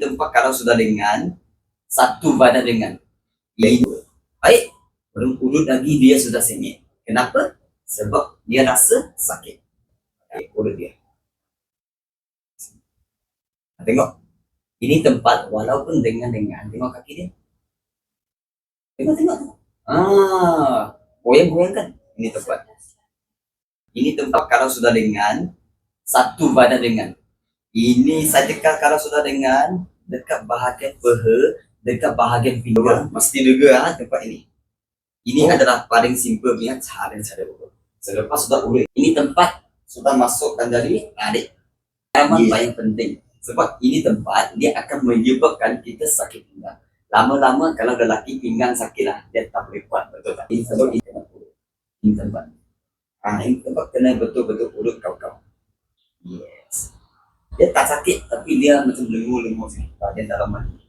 tempat kalau sudah dengan satu badan dengan ini. Baik, belum urut lagi dia sudah sengit. Kenapa? Sebab dia rasa sakit. Baik, urut dia. Tengok. Ini tempat walaupun dengan tengok kaki dia. Tengok. Goyang-goyangkan. Ini tempat. Ini tempat kalau sudah dengan satu badan dengan. Ini saya tekan kalau sudah dengan dekat bahagian peha, dekat bahagian pinggang, mesti juga tempat ini. Ini adalah paling simple punya cara urut. Selepas sudah urut, ini tempat sudah masukkan dari tarik. Aman paling penting. Sebab ini tempat dia akan menyebabkan kita sakit pinggang. Lama-lama kalau lelaki pinggang sakit lah, dia tak boleh kuat, betul tak? Ini sebab ini tempat urut. Ini tempat. Ini tempat kena betul-betul urut kau. Yes. Dia tak sakit tapi dia macam lengur-lengur sikit bahagian dalam mandi.